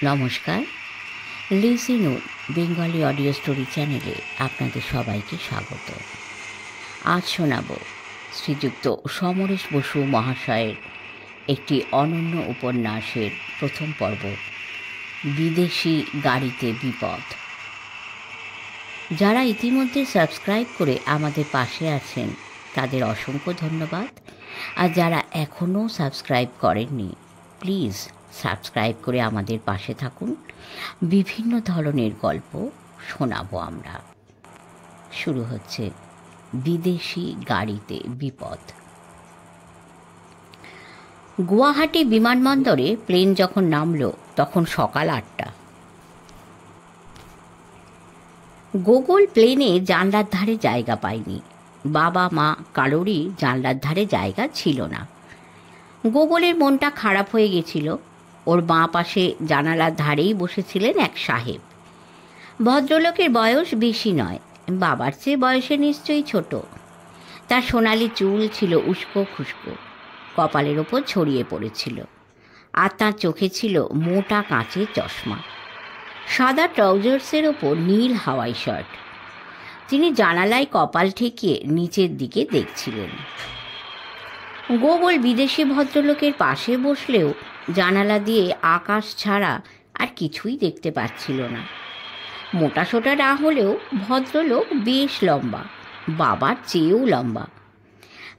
নমস্কার, লিসি note Bengali audio story চ্যানেলে আপনাদের সবাইকে স্বাগত। আজ শোনাব শ্রীযুক্ত সমরেশ বসু মহাশয়ের একটি অনন্য উপন্যাসের প্রথম পর্ব, বিদেশি গাড়িতে বিপদ। যারা ইতিমধ্যে সাবস্ক্রাইব করে আমাদের পাশে আছেন তাদের অসংখ্য ধন্যবাদ, আর যারা এখনও সাবস্ক্রাইব করেননি প্লিজ সাবস্ক্রাইব করে আমাদের পাশে থাকুন। বিভিন্ন ধরনের গল্প শোনাবো আমরা। শুরু হচ্ছে বিদেশি গাড়িতে বিপদ। গুয়াহাটি বিমানবন্দরে প্লেন যখন নামলো তখন সকাল 8টা। গোগল প্লেনে জানলার ধারে জায়গা পায়নি। বাবা মা কারোরই জানলার ধারে জায়গা ছিল না। গোগলের মনটা খারাপ হয়ে গেছিল। ওর বাঁ পাশে জানালার ধারেই বসেছিলেন এক সাহেব। ভদ্রলোকের বয়স বেশি নয়, বাবার চেয়ে বয়সে নিশ্চয়ই ছোট। তার সোনালি চুল ছিল উস্কো খুস্কো, কপালের ওপর ছড়িয়ে পড়েছিল, আর তার চোখে ছিল মোটা কাঁচের চশমা। সাদা ট্রাউজার্সের ওপর নীল হাওয়াই শার্ট। তিনি জানালায় কপাল ঠেকিয়ে নিচের দিকে দেখছিলেন। গোগল বিদেশি ভদ্রলোকের পাশে বসলেও জানালা দিয়ে আকাশ ছাড়া আর কিছুই দেখতে পাচ্ছিল না। মোটাসোটা না হলেও ভদ্রলোক বেশ লম্বা, বাবার চেয়েও লম্বা।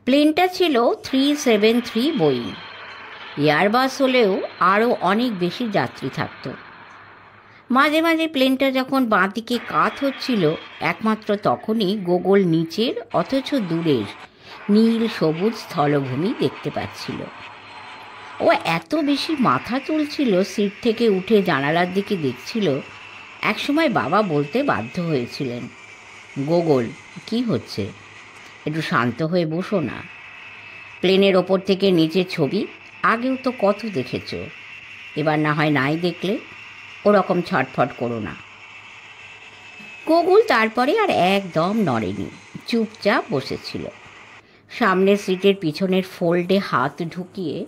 প্লেনটা ছিল 373 বোয়িং। এয়ারবাস হলেও আরও অনেক বেশি যাত্রী থাকত। মাঝে মাঝে প্লেনটা যখন বাঁ দিকে কাত হচ্ছিল, একমাত্র তখনই গোগল নিচের অথচ দূরের নীল সবুজ স্থলভূমি দেখতে পাচ্ছিল। ও এত বেশি মাথা তুলছিল, সিট থেকে উঠে জানালার দিকে দেখছিল। একসময় বাবা বলতে বাধ্য হয়েছিলেন, গোগল কি হচ্ছে, একটু শান্ত হয়ে বসো না। প্লেনের ওপর থেকে নিচের ছবি আগেও তো কত দেখেছ, এবার না হয় নাই দেখলে, ওরকম ছটফট করো না। গোগল তারপরে আর একদম নড়েনি, চুপচাপ বসেছিল। সামনের সিটের পিছনের ফোল্ডে হাত ঢুকিয়ে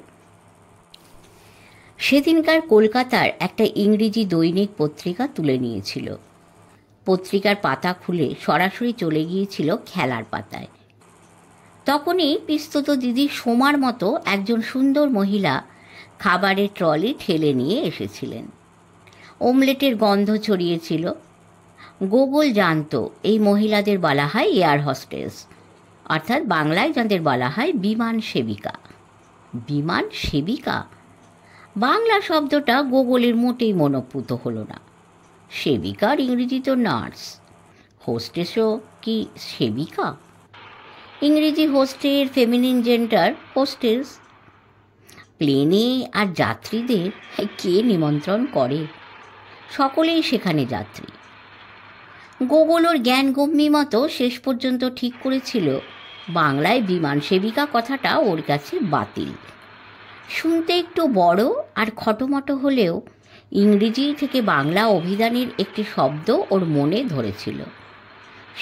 সেদিনকার কলকাতার একটা ইংরেজি দৈনিক পত্রিকা তুলে নিয়েছিল। পত্রিকার পাতা খুলে সরাসরি চলে গিয়েছিল খেলার পাতায়। তখনই পিস্তুত দিদি সোমার মতো একজন সুন্দর মহিলা খাবারের ট্রলি ঠেলে নিয়ে এসেছিলেন। অমলেটের গন্ধ ছড়িয়েছিল। গোগল জানত এই মহিলাদের বলা হয় এয়ার হোস্টেস, অর্থাৎ বাংলায় যাদের বলা হয় বিমান সেবিকা। বিমান সেবিকা বাংলা শব্দটা গোগলের মোটেই মনোপুত হলো না। সেবিকার ইংরেজি তো নার্স, হোস্টেসও কি সেবিকা? ইংরেজি হোস্টের ফেমিনিন জেন্ডার হোস্টেস। প্লেনে আর যাত্রীদের কে নিমন্ত্রণ করে? সকলেই সেখানে যাত্রী। গোগল ওর জ্ঞানগম্যি মতো শেষ পর্যন্ত ঠিক করেছিল বাংলায় বিমান সেবিকা কথাটা ওর কাছে বাতিল। শুনতে একটু বড় আর খটোমটো হলেও ইংরেজি থেকে বাংলা অভিধানের একটি শব্দ ওর মনে ধরেছিল,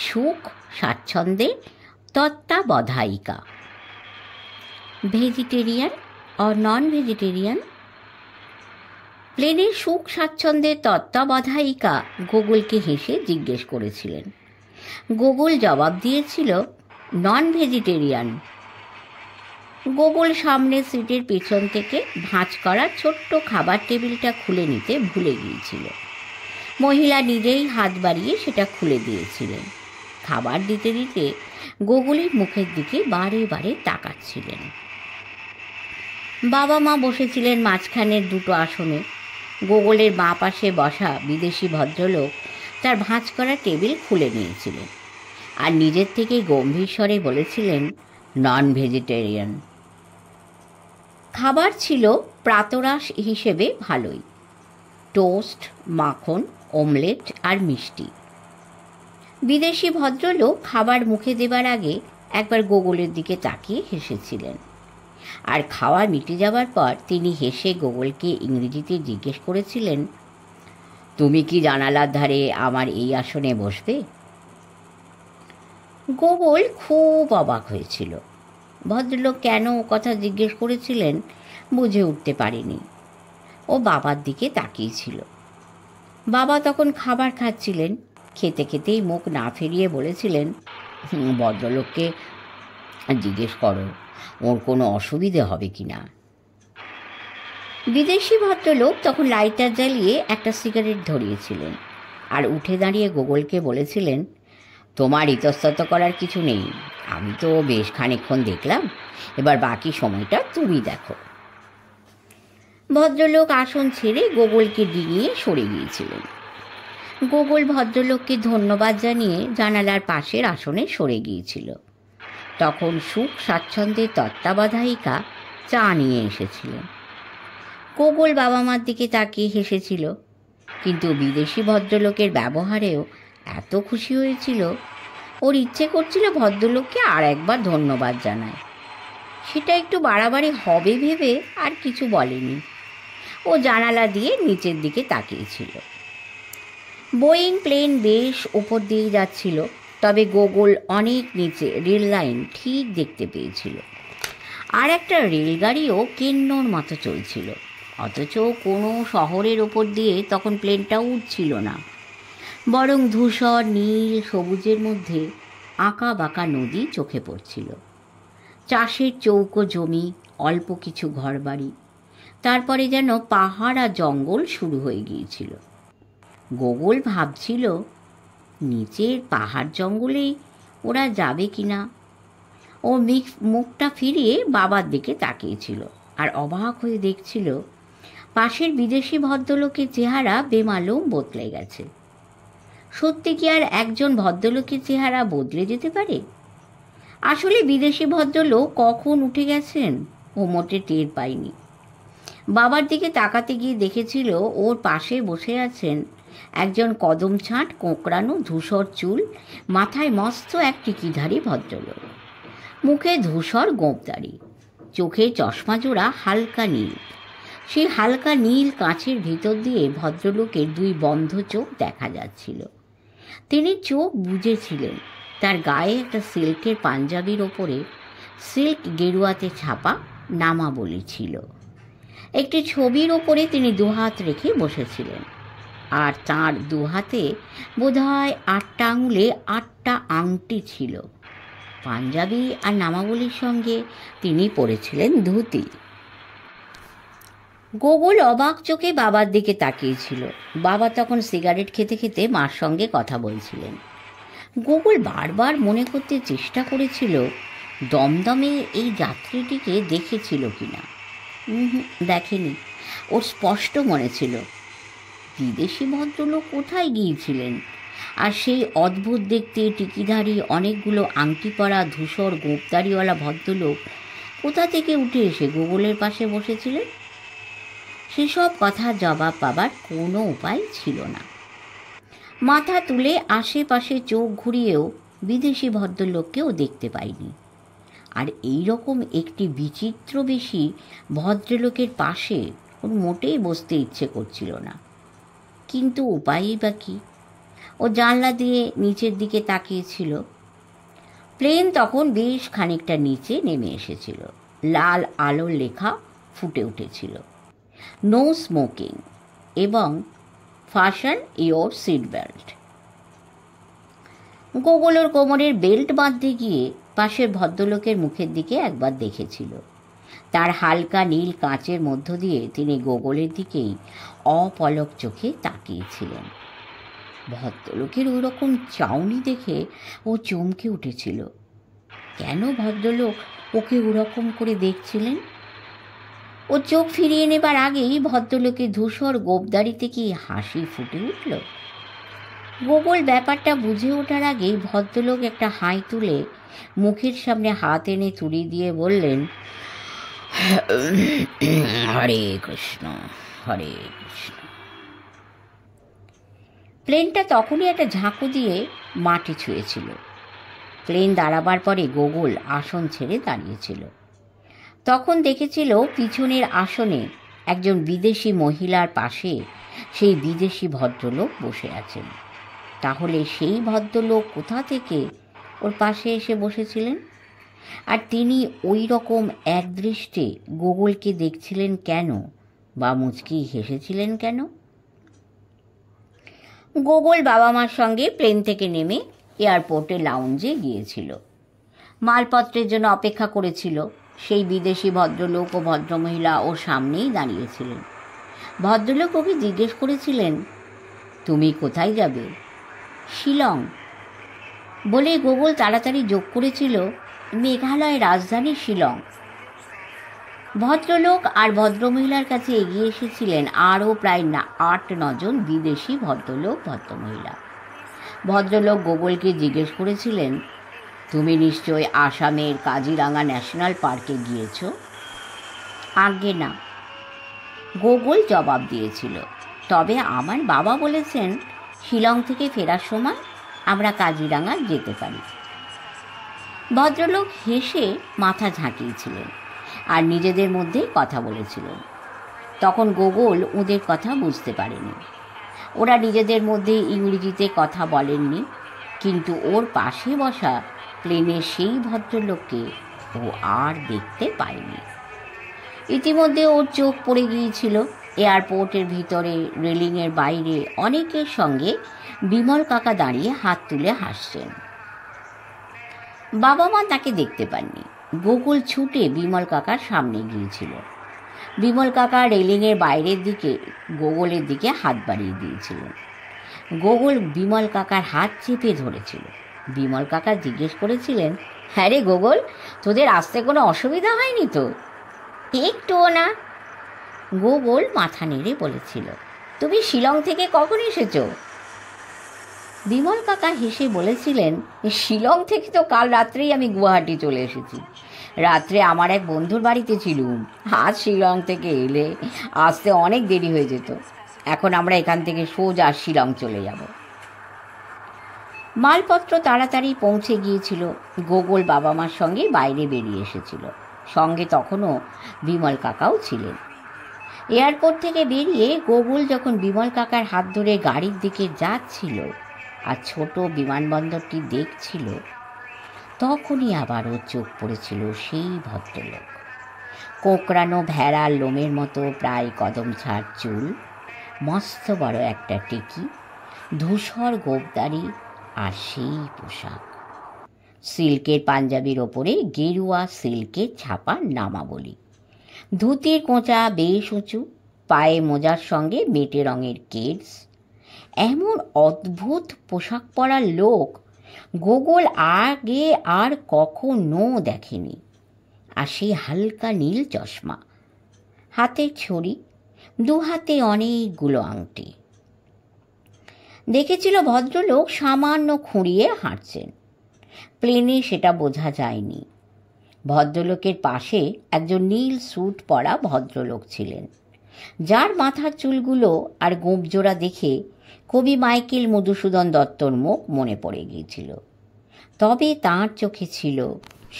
সুখ স্বাচ্ছন্দ্যে তত্ত্বাবধায়িকা। Vegetarian or non vegetarian? প্লেনের সুখ স্বাচ্ছন্দ্যের তত্ত্বাবধায়িকা গোগলকে হেসে জিজ্ঞেস করেছিলেন। গোগল জবাব দিয়েছিল, নন ভেজিটেরিয়ান। গোগল সামনের সিটের পেছন থেকে ভাঁজ করা ছোট্ট খাবার টেবিলটা খুলে নিতে ভুলে গিয়েছিল। মহিলা নিজেই হাত বাড়িয়ে সেটা খুলে দিয়েছিলেন। খাবার দিতে দিতে গোগলের মুখের দিকে বারে বারে তাকাচ্ছিলেন। বাবা মা বসেছিলেন মাঝখানের দুটো আসনে। গোগলের বাঁ পাশে বসা বিদেশি ভদ্রলোক তার ভাঁজ করা টেবিল খুলে নিয়েছিলেন আর নিজের থেকে গম্ভীর স্বরে বলেছিলেন, নন ভেজিটেরিয়ান। খাবার ছিল প্রাতরাশ হিসেবে ভালোই, টোস্ট, মাখন, অমলেট আর মিষ্টি। বিদেশি ভদ্রলোক খাবার মুখে দেবার আগে একবার গোগলের দিকে তাকিয়ে হেসেছিলেন, আর খাওয়া মিটে যাবার পর তিনি হেসে গোগলকে ইংরেজিতে জিজ্ঞেস করেছিলেন, তুমি কি জানালার ধারে আমার এই আসনে বসবে? গোগল খুব অবাক হয়েছিল। ভদ্রলোক কেন ও কথা জিজ্ঞেস করেছিলেন বুঝে উঠতে পারেনি। ও বাবার দিকে তাকিয়েছিল। বাবা তখন খাবার খাচ্ছিলেন। খেতে খেতেই মুখ না ফিরিয়ে বলেছিলেন, ভদ্রলোককে জিজ্ঞেস করো ওর কোনো অসুবিধে হবে কি না। বিদেশি ভদ্রলোক তখন লাইটার জ্বালিয়ে একটা সিগারেট ধরিয়েছিলেন আর উঠে দাঁড়িয়ে গোগলকে বলেছিলেন, তোমার ইতস্তত করার কিছু নেই, আমি তো বেশ খানিকক্ষণ দেখলাম, এবার বাকি সময়টা তুমি দেখো। ভদ্রলোক আসন ছেড়ে গোগলকে ডিঙিয়ে সরে গিয়েছিলেন। গোগল ভদ্রলোককে ধন্যবাদ জানিয়ে জানালার পাশের আসনে সরে গিয়েছিল। তখন সুখ স্বাচ্ছন্দ্যের তত্ত্বাবধায়িকা চা নিয়ে এসেছিলেন। গোগল বাবা মার দিকে তাকিয়ে হেসেছিল, কিন্তু বিদেশি ভদ্রলোকের ব্যবহারেও এত খুশি হয়েছিল ওর ইচ্ছে করছিল ভদ্রলোককে আর একবার ধন্যবাদ জানায়। সেটা একটু বাড়াবাড়ি হবে ভেবে আর কিছু বলেনি। ও জানালা দিয়ে নিচের দিকে তাকিয়েছিল। বোয়িং প্লেন বেশ ওপর দিয়ে যাচ্ছিল, তবে গোগল অনেক নিচে রেল লাইন ঠিক দেখতে পেয়েছিল। আর একটা রেলগাড়িও কেন্নর মতো চলছিল, অথচ কোনো শহরের ওপর দিয়ে তখন প্লেনটা উঠছিল না, বরং ধূসর নীল সবুজের মধ্যে আঁকা বাঁকা নদী চোখে পড়ছিল। চাষের চৌকো জমি, অল্প কিছু ঘরবাড়ি, তারপরে যেন পাহাড় আর জঙ্গল শুরু হয়ে গিয়েছিল। গোগল ভাবছিল নিচের পাহাড় জঙ্গলেই ওরা যাবে কিনা। ও মুখটা ফিরিয়ে বাবার দিকে তাকিয়েছিল আর অবাক হয়ে দেখছিল পাশের বিদেশি ভদ্রলোকের চেহারা বেমালুম বদলে গেছে। সত্যি কি আর একজন ভদ্রলোকের চেহারা বদলে যেতে পারে? আসলে বিদেশি ভদ্রলোক কখন উঠে গেছেন ও মোটে টের পায়নি। বাবার দিকে তাকাতে গিয়ে দেখেছিল ওর পাশে বসে আছেন একজন কদম ছাঁট কোঁকড়ানো ধূসর চুল, মাথায় মস্ত এক টিকিধারী ভদ্রলোক, মুখে ধূসর গোঁপদাড়ি, চোখে চশমা জোড়া হালকা নীল। সেই হালকা নীল কাঁচের ভিতর দিয়ে ভদ্রলোকের দুই বন্ধ চোখ দেখা যাচ্ছিল। তিনি চোখ বুজেছিলেন। তার গায়ে একটা সিল্কের পাঞ্জাবির ওপরে সিল্ক গেরুয়াতে ছাপা নামাবলী ছিল। একটি ছবির ওপরে তিনি দুহাত রেখে বসেছিলেন, আর তাঁর দুহাতে বোধহয় 8টা আঙুলে 8টা আংটি ছিল। পাঞ্জাবি আর নামাবলীর সঙ্গে তিনি পরেছিলেন ধুতি। গোগল অবাক চোখে বাবার দিকে তাকিয়েছিল। বাবা তখন সিগারেট খেতে খেতে মার সঙ্গে কথা বলছিলেন। গোগল বারবার মনে করতে চেষ্টা করেছিল দমদমে এই যাত্রীটিকে দেখেছিল কিনা। দেখেনি। ওর স্পষ্ট মনে ছিল বিদেশি ভদ্রলোক কোথায় গিয়েছিলেন, আর সেই অদ্ভুত দেখতে টিকিধারী অনেকগুলো আংটি পরা ধূসর গোঁপদাড়িওয়ালা ভদ্রলোক কোথা থেকে উঠে এসে গোগলের পাশে বসেছিলেন। সেসব কথার জবাব পাবার কোনো উপায় ছিল না। মাথা তুলে আশেপাশে চোখ ঘুরিয়েও বিদেশি ভদ্রলোককেও দেখতে পাইনি। আর এই রকম একটি বিচিত্র বেশি ভদ্রলোকের পাশে ওর মোটেই বসতে ইচ্ছে করছিল না। কিন্তু উপায়ই বা কী? ও জানলা দিয়ে নিচের দিকে তাকিয়েছিল। প্লেন তখন বেশ খানিকটা নিচে নেমে এসেছিল। লাল আলোর লেখা ফুটে উঠেছিল, নো স্মোকিং এবং ফাশন ইয়োর সিট বেল্ট। গোগলের কোমরের বেল্ট বাঁধতে গিয়ে পাশের ভদ্রলোকের মুখের দিকে একবার দেখেছিল। তার হালকা নীল কাঁচের মধ্য দিয়ে তিনি গোগলের দিকেই অপলক চোখে তাকিয়েছিলেন। ভদ্রলোকের ওই রকম চাউনি দেখে ও চমকে উঠেছিল। কেন ভদ্রলোক ওকে ওরকম করে দেখছিলেন? ও চোখ ফিরিয়ে নেবার আগেই ভদ্রলোকের ধূসর গোঁপদাড়িতে কি হাসি ফুটে উঠল। গোগল ব্যাপারটা বুঝে ওঠার আগেই ভদ্রলোক একটা হাই তুলে মুখের সামনে হাত এনে তুড়ি দিয়ে বললেন, হরে কৃষ্ণ হরে কৃষ্ণ। প্লেনটা তখনই একটা ঝাঁকু দিয়ে মাটি ছুঁয়েছিল। প্লেন দাঁড়াবার পরে গোগল আসন ছেড়ে দাঁড়িয়েছিল। তখন দেখেছিল পিছনের আসনে একজন বিদেশি মহিলার পাশে সেই বিদেশি ভদ্রলোক বসে আছেন। তাহলে সেই ভদ্রলোক কোথা থেকে ওর পাশে এসে বসেছিলেন? আর তিনি ওই রকম একদৃষ্টে গোগলকে দেখছিলেন কেন বা মুচকি হেসেছিলেন কেন? গোগল বাবা মার সঙ্গে প্লেন থেকে নেমে এয়ারপোর্টে লাউঞ্জে গিয়েছিল। মালপত্রের জন্য অপেক্ষা করেছিল। সেই বিদেশি ভদ্রলোক ও ভদ্রমহিলা ওর সামনেই দাঁড়িয়েছিলেন। ভদ্রলোক ওকে জিজ্ঞেস করেছিলেন, তুমি কোথায় যাবে? শিলং। বলে গোগল তাড়াতাড়ি যোগ করেছিল, মেঘালয়ের রাজধানী শিলং। ভদ্রলোক আর ভদ্রমহিলার কাছে এগিয়ে এসেছিলেন আরও প্রায় 8-9 জন বিদেশি ভদ্রলোক ভদ্রমহিলা। ভদ্রলোক গোগলকে জিজ্ঞেস করেছিলেন, তুমি নিশ্চয় আসামের কাজিরাঙা ন্যাশনাল পার্কে গিয়েছ? আজ্ঞে না, গোগল জবাব দিয়েছিল। তবে আমার বাবা বলেছেন শিলং থেকে ফেরার সময় আমরা কাজিরাঙা যেতে পারি। ভদ্রলোক হেসে মাথা ঝাঁকিয়েছিলেন আর নিজেদের মধ্যেই কথা বলেছিলেন। তখন গোগল ওদের কথা বুঝতে পারেনি। ওরা নিজেদের মধ্যে ইংরেজিতে কথা বলেননি, কিন্তু ওর পাশে বসা প্লেনের সেই ভদ্রলোককে ও আর দেখতে পায়নি। ইতিমধ্যে ওর চোখ পড়ে গিয়েছিল এয়ারপোর্টের ভিতরে রেলিংয়ের বাইরে অনেকের সঙ্গে বিমল কাকা দাঁড়িয়ে হাত তুলে হাসছেন। বাবা মা তাকে দেখতে পাননি। গোকুল ছুটে বিমল কাকার সামনে গিয়েছিল। বিমল কাকা রেলিংয়ের বাইরের দিকে গোগলের দিকে হাত বাড়িয়ে দিয়েছিলেন। গোগল বিমল কাকার হাত চেপে ধরেছিল। বিমল কাকা জিজ্ঞেস করেছিলেন, হ্যাঁ রে গোগল, তোদের আসতে কোনো অসুবিধা হয়নি তো? একটুও না, গোগল মাথা নেড়ে বলেছিল। তুমি শিলং থেকে কখন এসেছো? বিমল কাকা হেসে বলেছিলেন, শিলং থেকে তো কাল রাত্রেই আমি গুয়াহাটি চলে এসেছি। রাত্রে আমার এক বন্ধুর বাড়িতে ছিলুম। আজ শিলং থেকে এলে আসতে অনেক দেরি হয়ে যেত। এখন আমরা এখান থেকে সোজা শিলং চলে যাব। মালপত্র তাড়াতাড়ি পৌঁছে গিয়েছিল। গোগল বাবা মার সঙ্গে বাইরে বেরিয়ে এসেছিল। সঙ্গে তখনও বিমল কাকাও ছিলেন। এয়ারপোর্ট থেকে বেরিয়ে গোগল যখন বিমল কাকার হাত ধরে গাড়ির দিকে যাচ্ছিল আর ছোট বিমানবন্দরটি দেখছিল, তখনই আবার ওর চোখ পড়েছিল সেই ভদ্রলোক। কোঁকড়ানো ভেড়ার লোমের মতো প্রায় কদম ছাড় চুল, মস্ত বড় একটা টিকি, ধূসর গোঁফদাড়ি আর সেই পোশাক। সিল্কের পাঞ্জাবির ওপরে গেরুয়া সিল্কের ছাপা নামাবলী, ধুতির কোঁচা বেশ উঁচু, পায়ে মোজার সঙ্গে মেটে রঙের কেডস। এমন অদ্ভুত পোশাক পরা লোক গোগল আগে আর কখনো দেখেনি। আর সেই হালকা নীল চশমা, হাতের ছড়ি, দু হাতে অনেকগুলো আংটি। দেখেছিল ভদ্রলোক সামান্য খুঁড়িয়ে হাঁটছেন। প্লেনে সেটা বোঝা যায়নি। ভদ্রলোকের পাশে একজন নীল স্যুট পরা ভদ্রলোক ছিলেন, যার মাথার চুলগুলো আর গোঁপজোড়া দেখে কবি মাইকেল মধুসূদন দত্তর মুখ মনে পড়ে গিয়েছিল। তবে তাঁর চোখে ছিল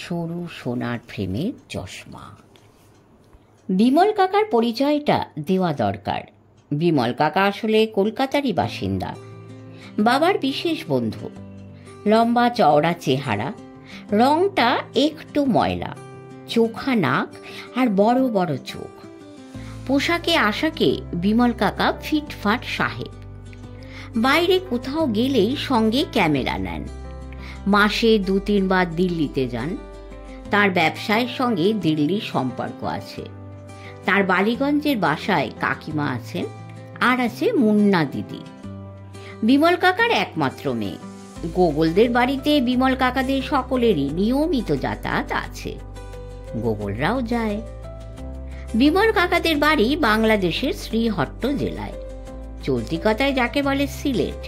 সরু সোনার ফ্রেমের চশমা। বিমল কাকার পরিচয়টা দেওয়া দরকার। বিমল কাকা আসলে কলকাতারই বাসিন্দা, বাবার বিশেষ বন্ধু। লম্বা চওড়া চেহারা, রংটা একটু ময়লা, চোখা নাক আর বড় বড় চোখ। পোশাকে আশাকে বিমল কাকা ফিটফাট সাহেব। বাইরে কোথাও গেলেই সঙ্গে ক্যামেরা নেন। মাসে 2-3 বার দিল্লিতে যান। তার ব্যবসায়ের সঙ্গে দিল্লির সম্পর্ক আছে। তার বালিগঞ্জের বাসায় কাকিমা আছেন, আর আছে মুন্না দিদি, বিমল কাকার একমাত্র মেয়ে। গোগলদের বাড়িতে বিমল কাকাদের সকলেরই নিয়মিত যাতায়াত আছে। গোগলরাও যায়। বিমল কাকাদের বাড়ি বাংলাদেশের শ্রীহট্ট জেলায়, চলতি কথায় যাকে বলে সিলেট।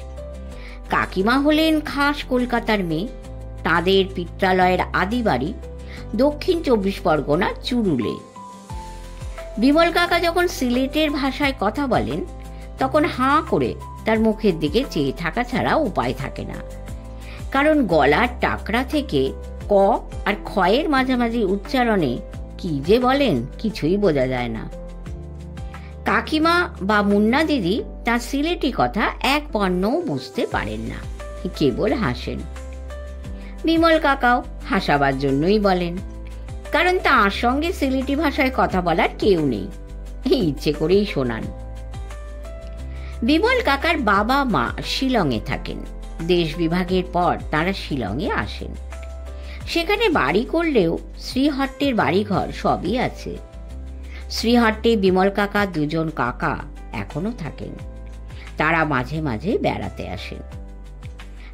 কাকিমা হলেন খাস কলকাতার মেয়ে। তাদের পিত্রালয়ের আদি বাড়ি দক্ষিণ 24 পরগনা চুরুলে। বিমল কাকা যখন সিলেটের ভাষায় কথা বলেন, তখন হাঁ করে তার মুখের দিকে চেয়ে থাকা ছাড়া উপায় থাকে না। কারণ গলার টাকরা থেকে ক আর ক্ষয়ের মাঝামাঝি উচ্চারণে কি যে বলেন কিছুই বোঝা যায় না। কাকিমা বা মুন্না দিদি তার সিলেটি কথা এক পণ্যও বুঝতে পারেন না, কেবল হাসেন। বিমল কাকাও হাসাবার জন্যই বলেন, কারণ তার সঙ্গে সিলেটি ভাষায় কথা বলার কেউ নেই। ইচ্ছে করেই শোনান। বিমল কাকার বাবা মা শিলংয়ে থাকেন। দেশ বিভাগের পর তারা শিলংয়ে আসেন। সেখানে বাড়ি করলেও শ্রীহট্টের বাড়িঘর সবই আছে। শ্রীহট্টে বিমল কাকা দুজন কাকা এখনো থাকেন। তারা মাঝে মাঝে বেড়াতে আসেন।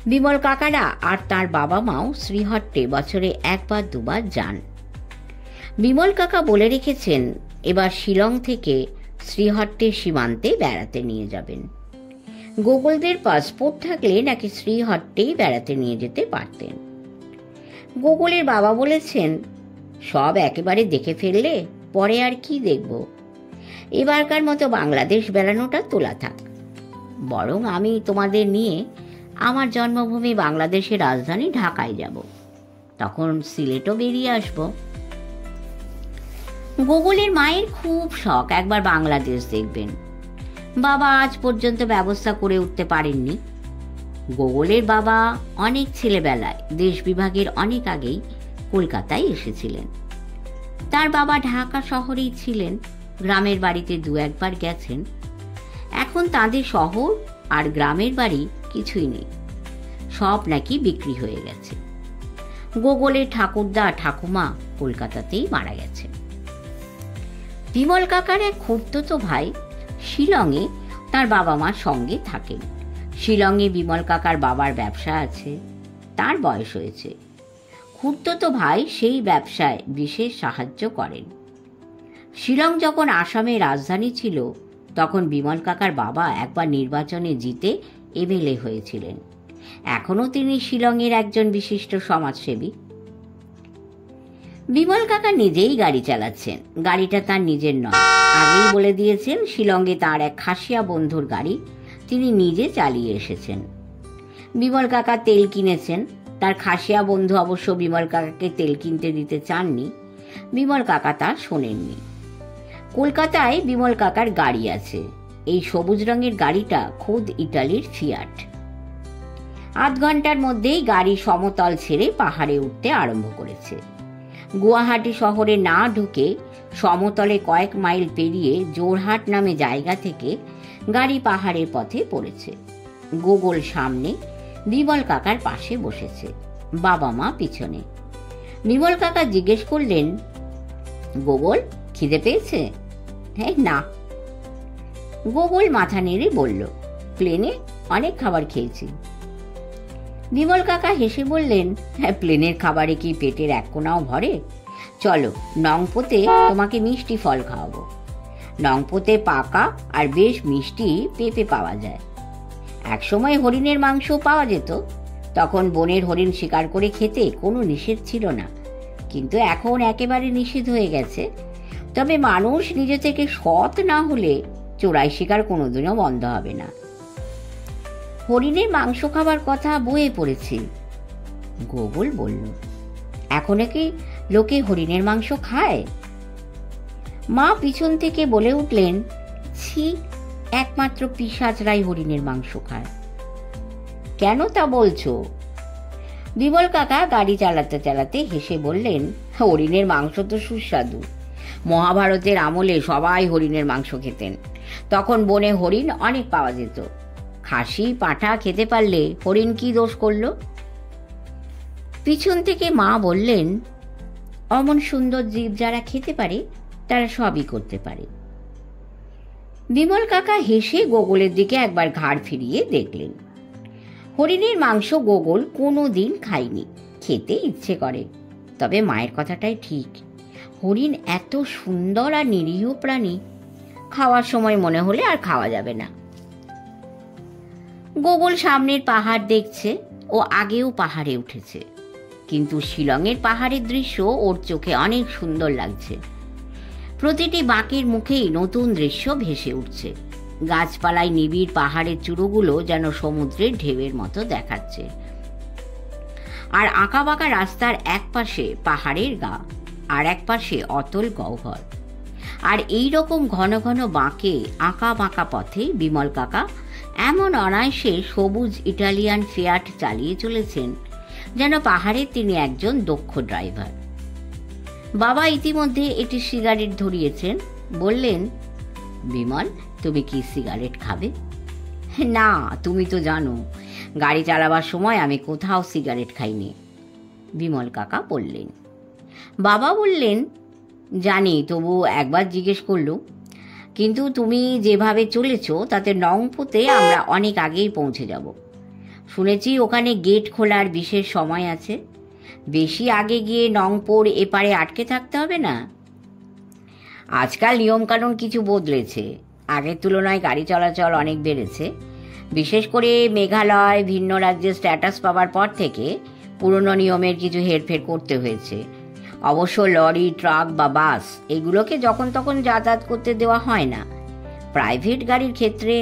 বিমল কাকারা আর তার বাবা মাও শ্রীহট্টে বছরে একবার দুবার যান। বিমল কাকা বলে রেখেছেন এবার শিলং থেকে শ্রীহট্টের সীমান্তে বেড়াতে নিয়ে যাবেন। গোগলদের পাসপোর্ট থাকলে নাকি শ্রীহট্টেই বেড়াতে নিয়ে যেতে পারতেন। গোগলের বাবা বলেছেন, সব একেবারে দেখে ফেললে পরে আর কি দেখব, এবারকার মতো বাংলাদেশ বেড়ানোটা তোলা থাক, বরং আমি তোমাদের নিয়ে আমার জন্মভূমি বাংলাদেশের রাজধানী ঢাকায় যাব, তখন সিলেটও বেরিয়ে আসব। গোগলের মায়ের খুব শখ একবার বাংলাদেশ দেখবেন। বাবা আজ পর্যন্ত ব্যবস্থা করে উঠতে পারেননি। গোগলের বাবা অনেক ছেলেবেলায় দেশ বিভাগের অনেক আগেই কলকাতায় এসেছিলেন। তার বাবা ঢাকা শহরেই ছিলেন, গ্রামের বাড়িতে দু একবার গেছেন। এখন তাদের শহর আর গ্রামের বাড়ি কিছুই নেই, সব নাকি বিক্রি হয়ে গেছে। গোগলের ঠাকুরদা ঠাকুমা কলকাতাতেই মারা গেছে। বিমল কাকার এক খুড়তুতো ভাই শিলংয়ে তার বাবা মার সঙ্গে থাকেন। শিলংয়ে বিমল কাকার বাবার ব্যবসা আছে, তার বয়স হয়েছে। খুড়তুতো ভাই সেই ব্যবসায় বিশেষ সাহায্য করেন। শিলং যখন আসামের রাজধানী ছিল তখন বিমল কাকার বাবা একবার নির্বাচনে জিতে এমএলএ হয়েছিলেন। এখনও তিনি শিলংয়ের একজন বিশিষ্ট সমাজসেবী। বিমল কাকা নিজেই গাড়ি চালাচ্ছেন, গাড়িটা তার নিজের নয়। আগেই বলে দিয়েছেন শিলংয়ে তার এক খাসিয়া বন্ধুর গাড়ি, তিনি নিজে চালিয়ে এসেছেন। বিমল কাকা তেল কিনেছেন। তার খাসিয়া বন্ধু অবশ্য বিমল কাকাকে তেল কিনতে দিতে চাননি, বিমল কাকা তা শোনেননি। কলকাতায় বিমল কাকার গাড়ি আছে। এই সবুজ রঙের গাড়িটা খোদ ইটালির ফিয়াট। আধ ঘন্টার মধ্যেই গাড়ি সমতল ছেড়ে পাহাড়ে উঠতে আরম্ভ করেছে। গুয়াহাটি শহরে না ঢুকে সমতলে কয়েক মাইল পেরিয়ে জোরহাট নামে জায়গা থেকে গাড়ি পাহাড়ের পথে পড়েছে। গোগল সামনে, বিমল কাকার পাশে বসেছে, বাবা মা পিছনে। বিমল কাকা জিজ্ঞেস করলেন, গোগল খিদে পেয়েছে? হ্যাঁ না। গোগল মাথা নেড়ে বলল, প্লেনে অনেক খাবার খেয়েছি। বিমল কাকা হেসে বললেন, হ্যাঁ, প্লেনের খাবারে কি পেটের এক কোনাও ভরে? চলো, নংপোতে তোমাকে মিষ্টি ফল খাওয়াবো। নংপোতে পাকা আর বেশ মিষ্টি পেঁপে পাওয়া যায়। একসময় হরিণের মাংস পাওয়া যেত, তখন বনের হরিণ শিকার করে খেতে কোনো নিষেধ ছিল না, কিন্তু এখন একেবারে নিষেধ হয়ে গেছে। তবে মানুষ নিজে থেকে সৎ না হলে চোরাই শিকার কোনোদিনও বন্ধ হবে না। হরিণের মাংস খাবার কথা বইয়ে পড়েছি। গোগল বলল, এখন কি লোকে হরিণের মাংস খায়? মা পিছন থেকে বলে উঠলেন, ছি, একমাত্র পিশাচরাই হরিণের মাংস খায়। কেন তা বলছো? বিমল কাকা গাড়ি চালাতে চালাতে হেসে বললেন, হরিণের মাংস তো সুস্বাদু। মহাভারতের আমলে সবাই হরিণের মাংস খেতেন। তখন বনে হরিণ অনেক পাওয়া যেত। খাসি পাঁঠা খেতে পারলে হরিণ কি দোষ করল? পিছন থেকে মা বললেন, অমন সুন্দর জীব যারা খেতে পারে তারা সবই করতে পারে। বিমল কাকা হেসে গোগলের দিকে একবার ঘাড় ফিরিয়ে দেখলেন। হরিণের মাংস গোগল কোনো দিন খায়নি, খেতে ইচ্ছে করে। তবে মায়ের কথাটাই ঠিক, হরিণ এত সুন্দর আর নিরীহ প্রাণী, খাওয়ার সময় মনে হলে আর খাওয়া যাবে না। গোগল সামনের পাহাড় দেখছে, ও আগেও পাহাড়ে উঠেছে, কিন্তু শিলংয়ের পাহাড়ের দৃশ্য ওর চোখে অনেক সুন্দর লাগছে। প্রতিটি বাঁকের মুখেই নতুন দৃশ্য ভেসে উঠছে। গাছপালায় নিবিড় পাহাড়ের চূড়োগুলো যেন সমুদ্রের ঢেউয়ের মতো দেখাচ্ছে। আর আঁকাবাঁকা রাস্তার এক পাশে পাহাড়ের গা, আর এক পাশে অতল গহ্বর। আর এই রকম ঘন ঘন বাঁকে আঁকা বাঁকা পথে বিমল কাকা এমন অনায়াসে সবুজ ইটালিয়ান ফিয়াট চালিয়ে চলেছেন যেন পাহাড়ে তিনি একজন দক্ষ ড্রাইভার। বাবা ইতিমধ্যে এটি সিগারেট ধরিয়েছেন, বললেন, বিমল, তুমি কি সিগারেট খাবে? না, তুমি তো জানো গাড়ি চালাবার সময় আমি কোথাও সিগারেট খাইনি, বিমল কাকা বললেন। বাবা বললেন, জানি, তবু একবার জিজ্ঞেস করলুম। কিন্তু তুমি যেভাবে চলেছ তাতে নংপোতে আমরা অনেক আগেই পৌঁছে যাব। শুনেছি ওখানে গেট খোলার বিশেষ সময় আছে। বেশি আগে গিয়ে নংপোর এপারে আটকে থাকতে হবে না? আজকাল নিয়মকানুন কিছু বদলেছে, আগের তুলনায় গাড়ি চলাচল অনেক বেড়েছে। বিশেষ করে মেঘালয় ভিন্ন রাজ্যে স্ট্যাটাস পাওয়ার পর থেকে পুরনো নিয়মের কিছু হেরফের করতে হয়েছে। অবশ্য লরি, ট্রাক বা বাস এগুলোকে যখন তখন যাতায়াত করতে দেওয়া হয় না। প্রাইভেট গাড়ির ক্ষেত্রে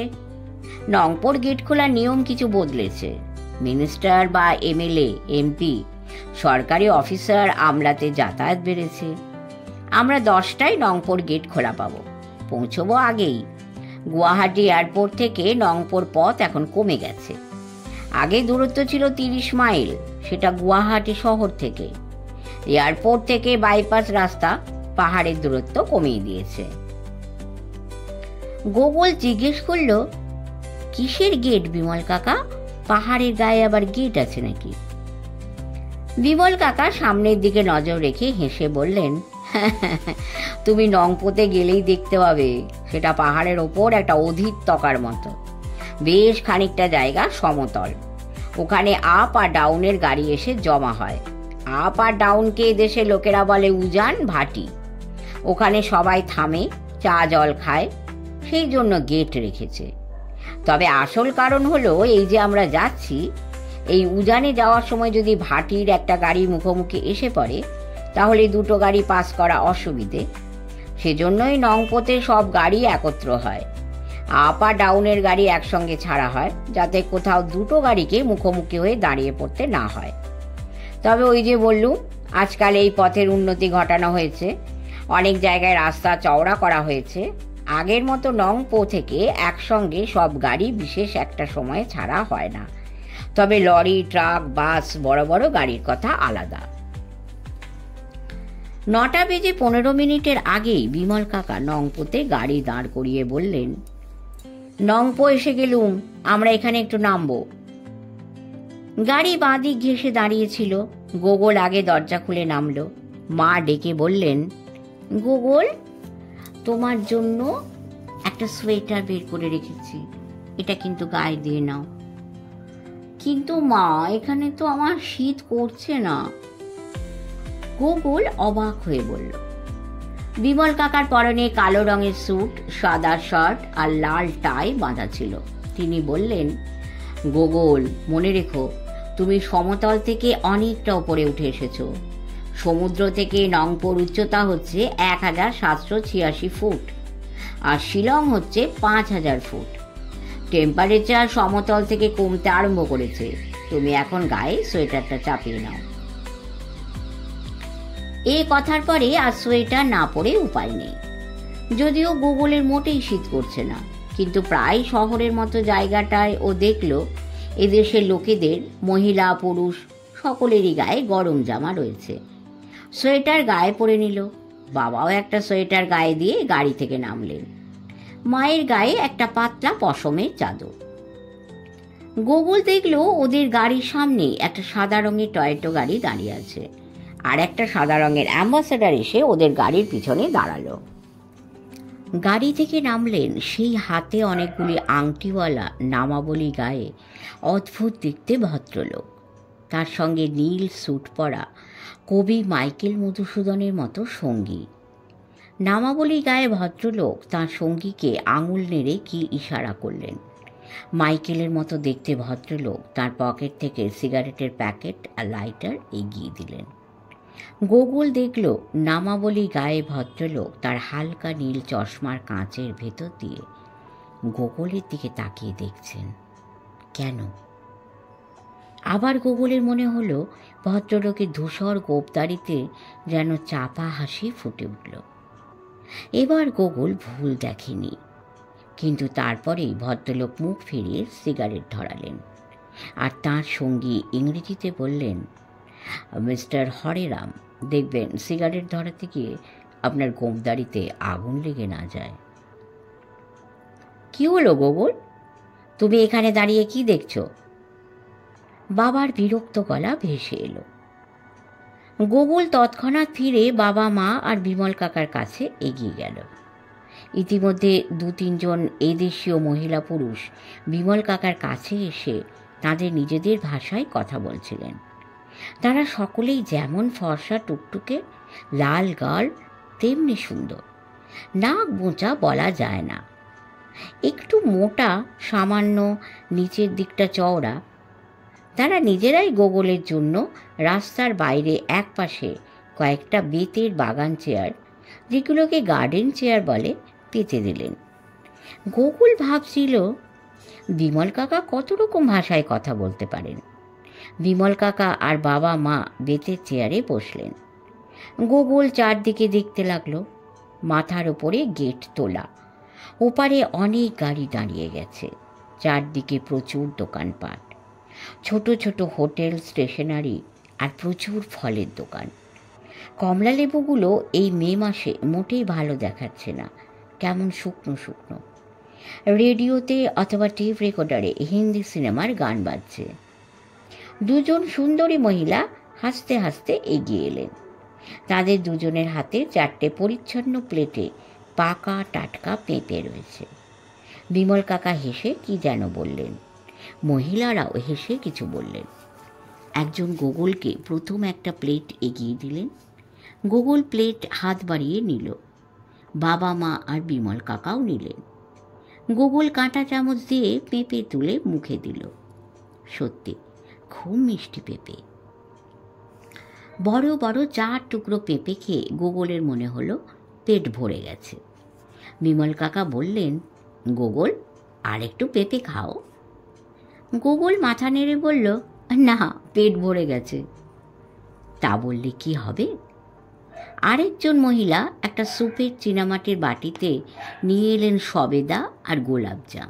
নংপোর গেট খোলার নিয়ম কিছু বদলেছে। মিনিস্টার বা এমএলএ, এমপি, সরকারি অফিসার আমলাতে যাতায়াত বেড়েছে। আমরা 10টায় নংপোর গেট খোলা পাবো, পৌঁছবো আগেই। গুয়াহাটি এয়ারপোর্ট থেকে নংপোর পথ এখন কমে গেছে। আগে দূরত্ব ছিল 30 মাইল, সেটা গুয়াহাটি শহর থেকে। এয়ারপোর্ট থেকে বাইপাস রাস্তা পাহাড়ের দূরত্ব কমিয়ে দিয়েছে। গোগল জিজ্ঞেস করল, কিসের গেট বিমল কাকা? পাহাড়ের গায়ে আবার গেট আছে নাকি? বিমল কাকা সামনের দিকে নজর রেখে হেসে বললেন, তুমি নংপোতে গেলেই দেখতে পাবে। সেটা পাহাড়ের ওপর একটা অধিতকার মতো। বেশ খানিকটা জায়গা সমতল। ওখানে আপ আর ডাউনের গাড়ি এসে জমা হয়। আপ আর ডাউনকে দেশে লোকেরা বলে উজান, ভাটি। ওখানে সবাই থামে, চা জল খায়, সেই জন্য গেট রেখেছে। তবে আসল কারণ হলো এই যে আমরা যাচ্ছি, এই উজানে যাওয়ার সময় যদি ভাটির একটা গাড়ি মুখোমুখি এসে পড়ে তাহলে দুটো গাড়ি পাস করা অসুবিধে। সেজন্যই নংপোতে সব গাড়ি একত্র হয়। আপ আর ডাউনের গাড়ি একসঙ্গে ছাড়া হয়, যাতে কোথাও দুটো গাড়িকে মুখোমুখি হয়ে দাঁড়িয়ে পড়তে না হয়। তবে ওই যে বললুম, আজকাল এই পথের উন্নতি ঘটানো হয়েছে। অনেক জায়গায় রাস্তা চওড়া করা হয়েছে। আগের মতো নংপো থেকে একসঙ্গে সব গাড়ি বিশেষ একটা সময়ে ছাড়া হয় না। তবে লরি, ট্রাক, বাস, বড় বড় গাড়ির কথা আলাদা। 9:15 আগেই বিমল কাকা নংপোতে গাড়ি দাঁড় করিয়ে বললেন, নংপো এসে গেলুম, আমরা এখানে একটু নামবো। গাড়ি বাঁদিক ঘেঁষে দাঁড়িয়েছিল। গোগল আগে দরজা খুলে নামলো। মা ডেকে বললেন, গোগল, তোমার জন্য একটা সোয়েটার বের করে রেখেছি, এটা কিন্তু গায়ে দিয়ে নাও। কিন্তু মা, এখানে তো আমার শীত করছে না। গোগল অবাক হয়ে বলল। বিমল কাকার পরনে কালো রঙের স্যুট, সাদা শার্ট আর লাল টাই বাঁধা ছিল। তিনি বললেন, গোগল, মনে রেখো, তুমি সমতল থেকে অনেকটা উপরে উঠে এসেছো। সমুদ্র থেকে নংপোর উচ্চতা হচ্ছে 1786 ফুট আর শিলং হচ্ছে 5000 ফুট। টেম্পারেচার সমতল থেকে কমতে আরম্ভ করেছে। তুমি এখন গায়ে সোয়েটারটা চাপিয়ে নাও। এই কথার পরে আর সোয়েটার না পরে উপায় নেই। যদিও গুগলের মোটেই শীত করছে না, কিন্তু প্রায় শহরের মতো জায়গাটায় ও দেখল এদেশের লোকেদের, মহিলা পুরুষ সকলেরই গায়ে গরম জামা রয়েছে। সোয়েটার গায়ে পরে নিল। বাবাও একটা সোয়েটার গায়ে দিয়ে গাড়ি থেকে নামলেন। মায়ের গায়ে একটা পাতলা পশমের চাদর। গোগল দেখলো ওদের গাড়ির সামনে একটা সাদা রঙের টয়োটা গাড়ি দাঁড়িয়ে আছে, আর একটা সাদা রঙের অ্যাম্বাসেডর এসে ওদের গাড়ির পিছনে দাঁড়ালো। গাড়ি থেকে নামলেন সেই হাতে অনেকগুলি আংটিওয়ালা, নামাবলী গায়ে অদ্ভুত দেখতে ভদ্রলোক। তার সঙ্গে নীল স্যুট পরা কবি মাইকেল মধুসূদনের মতো সঙ্গী। নামাবলী গায়ে ভদ্রলোক তাঁর সঙ্গীকে আঙুল নেড়ে কি ইশারা করলেন। মাইকেলের মতো দেখতে ভদ্রলোক তার পকেট থেকে সিগারেটের প্যাকেট আর লাইটার এগিয়ে দিলেন। গোগল দেখল নামাবলী গায়ে ভদ্রলোক তার হালকা নীল চশমার কাঁচের ভেতর দিয়ে গোগলের দিকে তাকিয়ে দেখছেন। কেন? আবার গোগলের মনে হলো ভদ্রলোকের ধূসর গোঁফদাড়িতে যেন চাপা হাসি ফুটে উঠল। এবার গোগল ভুল দেখেনি, কিন্তু তারপরেই ভদ্রলোক মুখ ফিরিয়ে সিগারেট ধরালেন, আর তাঁর সঙ্গী ইংরেজিতে বললেন, মিস্টার হরেরাম, দেখবেন সিগারেট ধরাতে গিয়ে আপনার গোঁফদাড়িতে আগুন লেগে না যায়। কি হলো গোগল, তুমি এখানে দাঁড়িয়ে কি দেখছো? বাবার বিরক্ত গলা ভেসে এলো। গোগল তৎক্ষণাৎ ফিরে বাবা মা আর বিমল কাকার কাছে এগিয়ে গেল। ইতিমধ্যে 2-3 জন এদেশীয় মহিলা পুরুষ বিমল কাকার কাছে এসে তাদের নিজেদের ভাষায় কথা বলছিলেন। তারা সকলেই যেমন ফর্সা টুকটুকে, লাল গাল, তেমনি সুন্দর। নাক বোঁচা বলা যায় না, একটু মোটা, সামান্য নিচের দিকটা চওড়া। তারা নিজেরাই গোগলের জন্য রাস্তার বাইরে একপাশে কয়েকটা বেতের বাগান চেয়ার, যেগুলোকে গার্ডেন চেয়ার বলে, পেতে দিলেন। গোকুল ভাবছিল বিমল কাকা কত রকম ভাষায় কথা বলতে পারেন। বিমল কাকা আর বাবা মা বেতের চেয়ারে বসলেন। গোকুল চারদিকে দেখতে লাগলো। মাথার ওপরে গেট তোলা, ওপারে অনেক গাড়ি দাঁড়িয়ে গেছে, চারদিকে প্রচুর দোকানপাট, ছোট ছোট হোটেল, স্টেশনারি আর প্রচুর ফলের দোকান। কমলা লেবুগুলো এই মে মাসে মোটেই ভালো দেখাচ্ছে না, কেমন শুকনো শুকনো। রেডিওতে অথবা টেপ রেকর্ডারে হিন্দি সিনেমার গান বাজছে। 2 জন সুন্দরী মহিলা হাসতে হাসতে এগিয়ে এলেন। তাদের 2জনের হাতে 4টে পরিচ্ছন্ন প্লেটে পাকা টাটকা পেঁপে রয়েছে। বিমল কাকা হেসে কি যেন বললেন, মহিলারাও হেসে কিছু বললেন। একজন গোগলকে প্রথম একটা প্লেট এগিয়ে দিলেন। গোগল প্লেট হাত বাড়িয়ে নিল। বাবা মা আর বিমল কাকাও নিলেন। গোগল কাঁটা চামচ দিয়ে পেঁপে তুলে মুখে দিল। সত্যি খুব মিষ্টি পেঁপে। বড় বড় 4 টুকরো পেঁপে খেয়ে গোগলের মনে হলো পেট ভরে গেছে। বিমল কাকা বললেন, গোগল আর একটু পেঁপে খাও। গোগল মাথা নেড়ে বলল, না, পেট ভরে গেছে। তা বললে কি হবে? আরেকজন মহিলা একটা সুপের চীনামাটির বাটিতে নিয়ে এলেন সবেদা আর গোলাপজাম।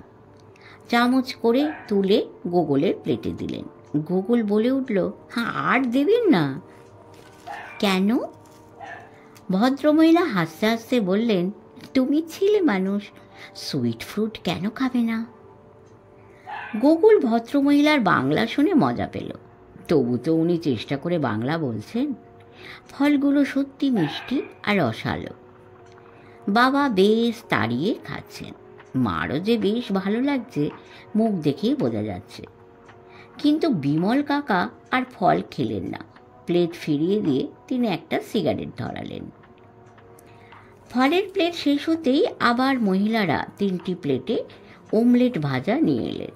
চামচ করে তুলে গোগলের প্লেটে দিলেন। গোগল বলে উঠল, হ্যাঁ, আর দেবেন না? কেন? ভদ্রমহিলা হাসতে হাসতে বললেন, তুমি ছেলে মানুষ, সুইট ফ্রুট কেন খাবে না? গোকুল ভদ্রমহিলার বাংলা শুনে মজা পেল। তবু তো উনি চেষ্টা করে বাংলা বলছেন। ফলগুলো সত্যি মিষ্টি আর রসালো। বাবা বেশ তাড়িয়ে খাচ্ছেন। মারও যে বেশ ভালো লাগছে, মুখ দেখেই বোঝা যাচ্ছে। কিন্তু বিমল কাকা আর ফল খেলেন না। প্লেট ফিরিয়ে দিয়ে তিনি একটা সিগারেট ধরালেন। ফলের প্লেট শেষ হতেই আবার মহিলারা 3টি প্লেটে অমলেট ভাজা নিয়ে এলেন।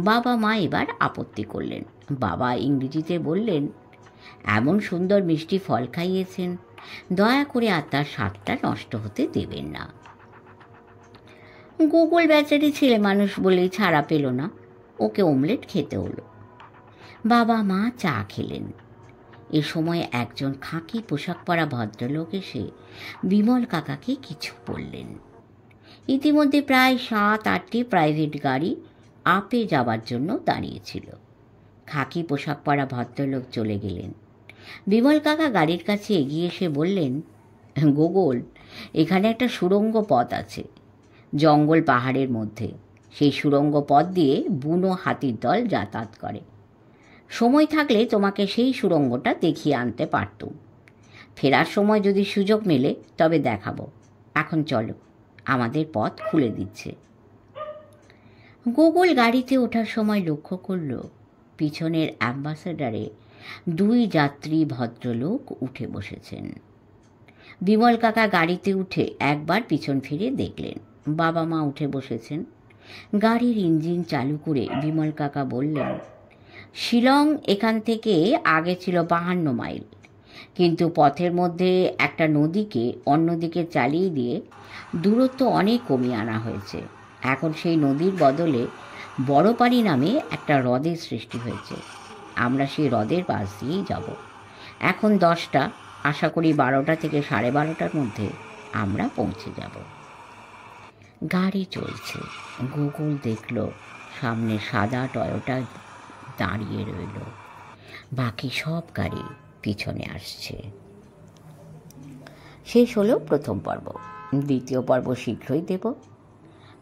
বাবা মা এবার আপত্তি করলেন। বাবা ইংরেজিতে বললেন, এমন সুন্দর মিষ্টি ফল খাইয়েছেন, দয়া করে আর তার স্বাদটা নষ্ট হতে দেবেন না। গোকুল বেচারি ছেলে মানুষ বলেই ছাড়া পেল না, ওকে অমলেট খেতে হলো। বাবা মা চা খেলেন। এ সময় একজন খাকি পোশাক পরা ভদ্রলোক এসে বিমল কাকাকে কিছু বললেন। ইতিমধ্যে প্রায় 7-8টি প্রাইভেট গাড়ি আপে যাবার জন্য দাঁড়িয়েছিল। খাকি পোশাক পরা ভদ্রলোক চলে গেলেন। বিমল কাকা গাড়ির কাছে এগিয়ে এসে বললেন, গোগল, এখানে একটা সুড়ঙ্গ পথ আছে, জঙ্গল পাহাড়ের মধ্যে। সেই সুড়ঙ্গ পথ দিয়ে বুনো হাতির দল যাতায়াত করে। সময় থাকলে তোমাকে সেই সুড়ঙ্গটা দেখিয়ে আনতে পারতুম। ফেরার সময় যদি সুযোগ মেলে তবে দেখাবো। এখন চলো, আমাদের পথ খুলে দিচ্ছে। গোগল গাড়িতে ওঠার সময় লক্ষ্য করল পিছনের অ্যাম্বাসেডারে 2 যাত্রী ভদ্রলোক উঠে বসেছেন। বিমল কাকা গাড়িতে উঠে একবার পিছন ফিরে দেখলেন বাবা মা উঠে বসেছেন। গাড়ির ইঞ্জিন চালু করে বিমল কাকা বললেন, শিলং এখান থেকে আগে ছিল 52 মাইল, কিন্তু পথের মধ্যে একটা নদীকে অন্যদিকে চালিয়ে দিয়ে দূরত্ব অনেক কমিয়ে আনা হয়েছে। এখন সেই নদীর বদলে বড়পানি নামে একটা হ্রদের সৃষ্টি হয়েছে। আমরা সেই হ্রদের পাশ দিয়েই যাব। এখন 10টা, আশা করি 12টা থেকে 12:30টার মধ্যে আমরা পৌঁছে যাব। গাড়ি চলছে। গোকুল দেখল সামনে সাদা টয়োটা দাঁড়িয়ে রইল, বাকি সব গাড়ি পিছনে আসছে। শেষ হলো প্রথম পর্ব। দ্বিতীয় পর্ব শীঘ্রই দেব।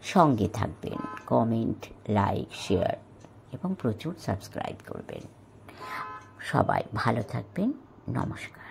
সঙ্গে থাকবেন, কমেন্ট, লাইক, শেয়ার এবং প্রচুর সাবস্ক্রাইব করবেন। সবাই ভালো থাকবেন। নমস্কার।